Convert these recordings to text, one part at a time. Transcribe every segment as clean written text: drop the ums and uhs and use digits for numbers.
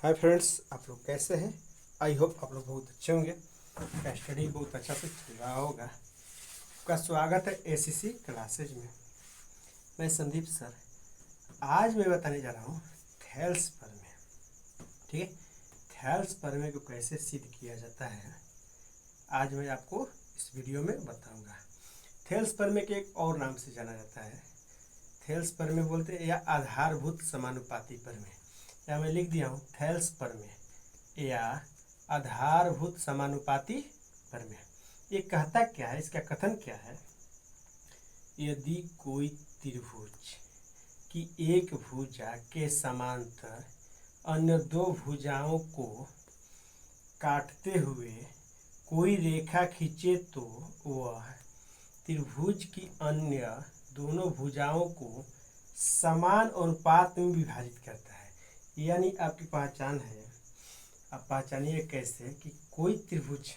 Hi friends, आप लोग कैसे हैं। आई होप आप लोग बहुत अच्छे होंगे। स्टडी बहुत अच्छा से चल रहा होगा। आपका स्वागत है एसीसी क्लासेज में। मैं संदीप सर। आज मैं बताने जा रहा हूँ थेल्स प्रमेय। ठीक है, थेल्स प्रमेय को कैसे सिद्ध किया जाता है आज मैं आपको इस वीडियो में बताऊंगा। थेल्स प्रमेय के एक और नाम से जाना जाता है। थेल्स प्रमेय बोलते हैं या आधारभूत समानुपाती प्रमेय, या मैं लिख दिया हूँ थेल्स प्रमेय या आधारभूत समानुपाती प्रमेय। ये कहता क्या है, इसका कथन क्या है। यदि कोई त्रिभुज की एक भुजा के समांतर अन्य दो भुजाओं को काटते हुए कोई रेखा खींचे तो वह त्रिभुज की अन्य दोनों भुजाओं को समान अनुपात में विभाजित करता है। यानी आपकी पहचान है, आप पहचानिए कैसे कि कोई त्रिभुज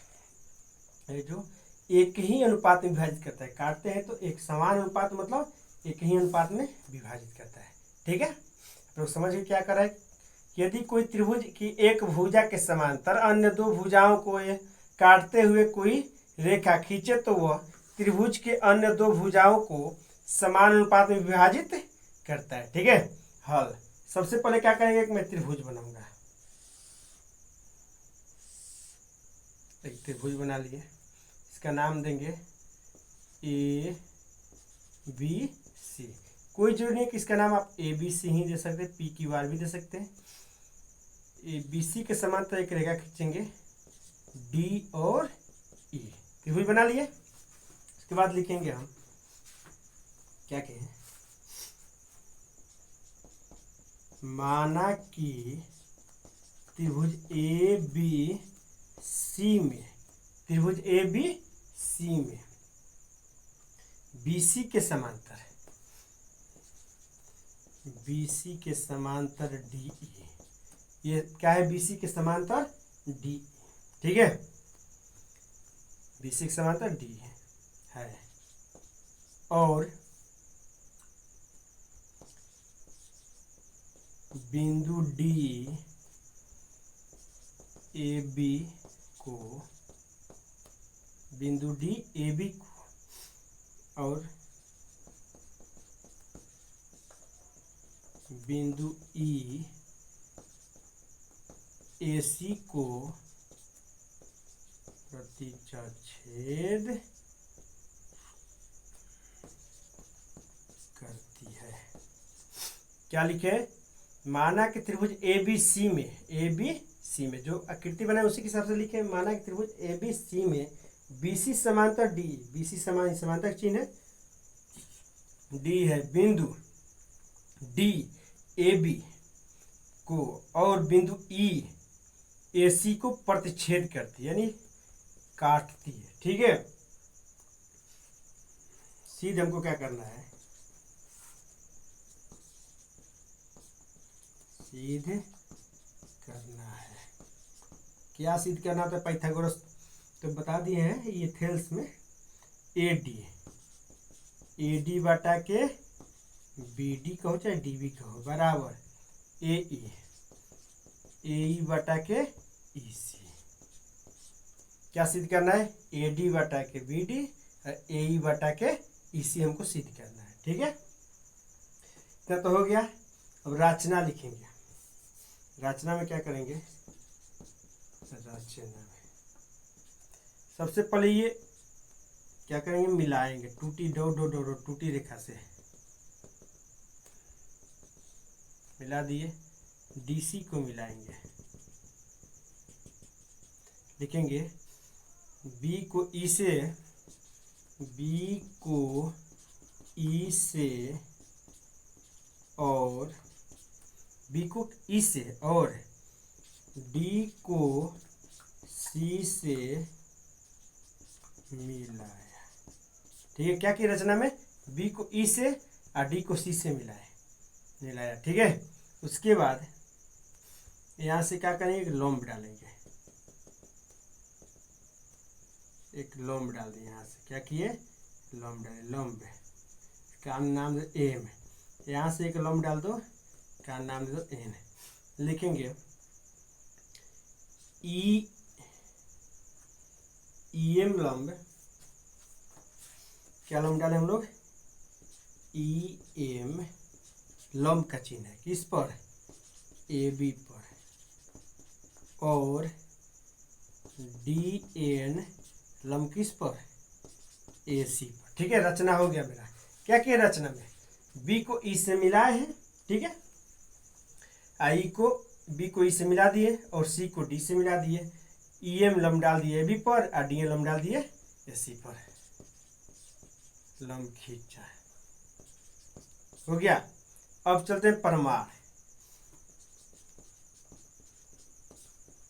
है जो एक ही अनुपात में विभाजित करता है। काटते हैं तो एक समान अनुपात मतलब एक ही अनुपात में विभाजित करता है। ठीक है, तो समझिए क्या कर रहा है। यदि कोई त्रिभुज की एक भुजा के समांतर अन्य दो भुजाओं को काटते हुए कोई रेखा खींचे तो वह त्रिभुज के अन्य दो भुजाओं को समान अनुपात में विभाजित करता है। ठीक है, हल सबसे पहले क्या करेंगे कि मैं त्रिभुज बनाऊंगा। एक त्रिभुज बना लिए, इसका नाम देंगे ए बी सी। कोई जरूरी नहीं कि इसका नाम आप ए बी सी ही दे सकते हैं, पी क्यू आर भी दे सकते हैं। ए बी सी के समांतर एक रेखा खींचेंगे डी और ई। त्रिभुज बना लिए। उसके बाद लिखेंगे हम क्या कहें, माना कि त्रिभुज ए बी सी में त्रिभुज ए बी सी में बीसी के समांतर बीसी के समांतर डी ई। ये क्या है, बीसी के समांतर डी। ठीक है, बीसी के समांतर डी है और बिंदु डी ए बी को बिंदु डी ए बी को और बिंदु ई ए सी को प्रतिच्छेद करती है। क्या लिखे, माना कि त्रिभुज ए बी सी में जो आकृति बनाए उसी के हिसाब से लिखे। माना कि त्रिभुज ए बी सी में बीसी समांतर डी, बीसी समांतर चिन्ह है, डी है, बिंदु डी ए बी को और बिंदु ई ए सी को प्रतिच्छेद करती है यानी काटती है। ठीक है, सीधे हमको क्या करना है, सिद्ध करना है। क्या सिद्ध करना होता है, पाइथागोरस तो बता दिए हैं। ये थेल्स में ए डी बटा के बी डी कहो चाहे डी बी कहो बराबर ए ई बटा के ई सी। क्या सिद्ध करना है, ए डी बटा के बी डी और ए ई बटा के ई सी हमको सिद्ध करना है। ठीक है, इतना तो हो गया। अब रचना लिखेंगे। रचना में क्या करेंगे, रचना में सबसे पहले ये क्या करेंगे, मिलाएंगे टूटी डो डो डो डो टूटी रेखा से मिला दिए, डीसी को मिलाएंगे, लिखेंगे बी को ई से और बी को ई से और डी को सी से मिलाया। ठीक है, क्या की रचना में बी को ई से और डी को सी से मिलाया। ठीक है, उसके बाद यहाँ से क्या करेंगे, एक लंब डालेंगे, एक लंब डाल दिए। यहाँ से क्या किए, लंब डाले, लंब का नाम दे एम। यहाँ से एक लंब डाल दो, का नाम दे दो एन। लिखेंगे EM लंब, क्या लंब डाले हम लोग, EM लंब का चिन्ह है किस पर, AB पर, और DN लंब किस पर, AC पर। ठीक है, रचना हो गया मेरा। क्या किया रचना में, B को E से मिलाए हैं, ठीक है, I को B को E से मिला दिए और C को D से मिला दिए, EM लंब डाल दिए AB पर और DN लंब डाल दिए AC पर, लंब खींचा हो गया। अब चलते हैं परमाण।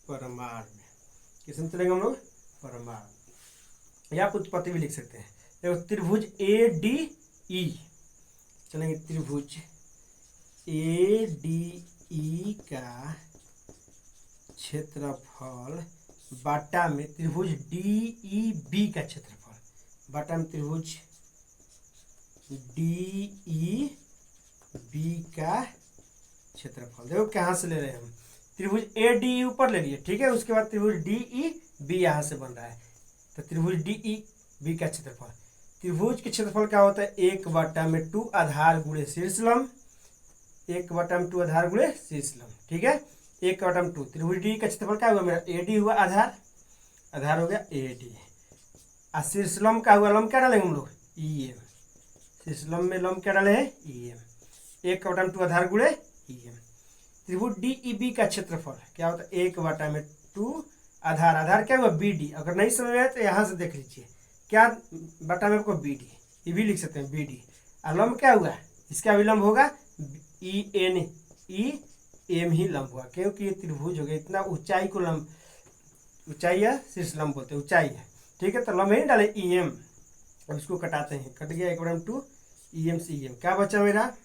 परमाण में किसमें चलेंगे हम लोग, परमाण, या उत्पत्ति भी लिख सकते हैं। देखो त्रिभुज ADE, चलेंगे त्रिभुज ADE का क्षेत्रफल बाटा में त्रिभुज DEB का क्षेत्रफल, बाटा में त्रिभुज DEB का क्षेत्रफल। देखो कहाँ से ले रहे हैं हम, त्रिभुज ADE ऊपर ले लिए, ठीक है, उसके बाद त्रिभुज DEB यहाँ से बन रहा है, तो त्रिभुज DEB का क्षेत्रफल। त्रिभुज के क्षेत्रफल क्या होता है, 1/2 आधार गुणे शीर्ष लंब, 1/2 आधार गुणे शीर्ष लंब, ठीक है, 1/2। त्रिभुज D का क्षेत्रफल क्या हुआ मेरा, AD हुआ आधार, आधार हो गया AD, और शीर्ष लंब का हुआ, लंब क्या डालेंगे हम लोग, EM, शीर्ष लंब में लंब क्या डाले हैं, EM, 1/2 आधार गुणे EM। त्रिभुज DEB का क्षेत्रफल क्या होता है, 1/2 आधार, आधार क्या हुआ BD, अगर नहीं समझ में आए तो यहाँ से देख लीजिए, क्या बटा में आपको BD, ये भी लिख सकते हैं BD, और लंब क्या हुआ, इसका विलंब होगा EM ही लंब हुआ, क्योंकि ये त्रिभुज हो गया, इतना ऊंचाई को लंब, ऊंचाई है शीर्ष लंब बोलते हैं, ऊंचाई है, ठीक है, तो लंब ही डाले EM। अब इसको कटाते हैं, कट गया 1/2 EM से EM, क्या बचा मेरा,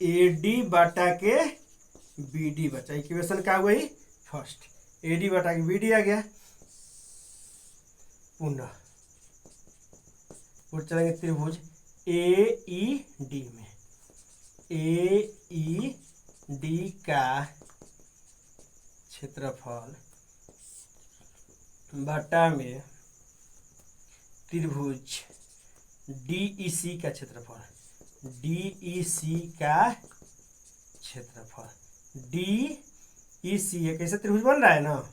AD बटा के BD बचा, इक्वेशन क्या हुआ, फर्स्ट AD बटा के BD आ गया। पुनः और चलेंगे त्रिभुज AED में, AED का क्षेत्रफल बटा में त्रिभुज DEC का क्षेत्रफल, DEC का क्षेत्रफल, DEC है, कैसे त्रिभुज बन रहा है ना,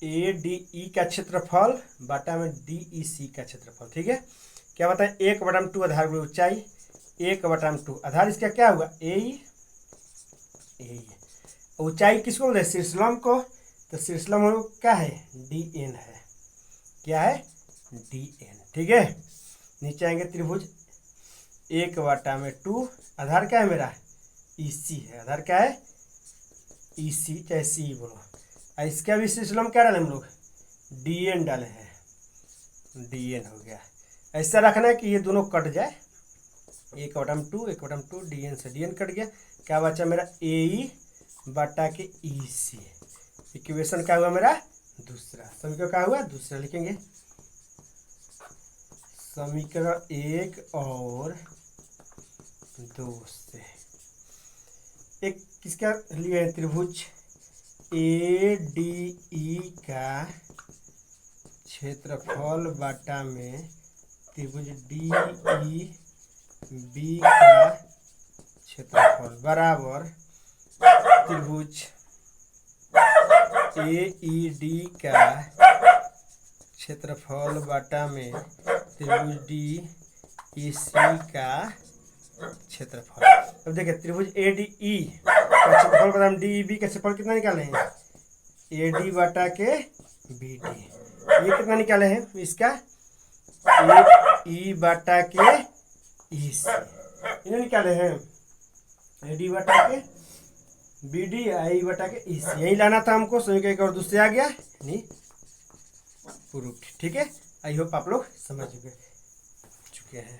ADE का क्षेत्रफल बटा में DEC का क्षेत्रफल, ठीक है, क्या बताएं, 1/2 आधार गुणे ऊंचाई, 1/2 आधार इसका क्या हुआ, AE, ऊंचाई किसको बोलते हैं, शीर्षलंब को, तो शीर्षलंब क्या है, DN है, क्या है, DN, ठीक है। नीचे आएंगे त्रिभुज 1/2, आधार क्या है मेरा, EC है, आधार क्या है, EC चाहे C बोलो, इसका भी शीर्षलंब क्या डाले हम लोग, DN डाले हैं, DN हो गया। ऐसा रखना है कि ये दोनों कट जाए, 1/2 DN से DN कट गया, क्या बचा मेरा, AE बटा के EC, इक्वेशन क्या हुआ मेरा दूसरा, समीकरण क्या हुआ दूसरा, लिखेंगे समीकरण 1 और 2 से, एक किसका लिए है, त्रिभुज ADE का क्षेत्रफल बटा में त्रिभुज DEB का क्षेत्रफल बराबर त्रिभुज AED का क्षेत्रफल बटा में त्रिभुज DEC का क्षेत्रफल। अब देखिए त्रिभुज ADE का क्षेत्रफल बटा में DEB का क्षेत्रफल कितना निकाले हैं, AD बटा के BD, ये कितना निकाले हैं, इसका AE बटा के EC, इन्हें निकाले हैं, AD बटा के BD, I बटा के EC, यही लाना था हमको, समीकरण एक और दूसरे आ गया, यानी प्रूफ, ठीक है। आई होप आप लोग समझ चुके हैं।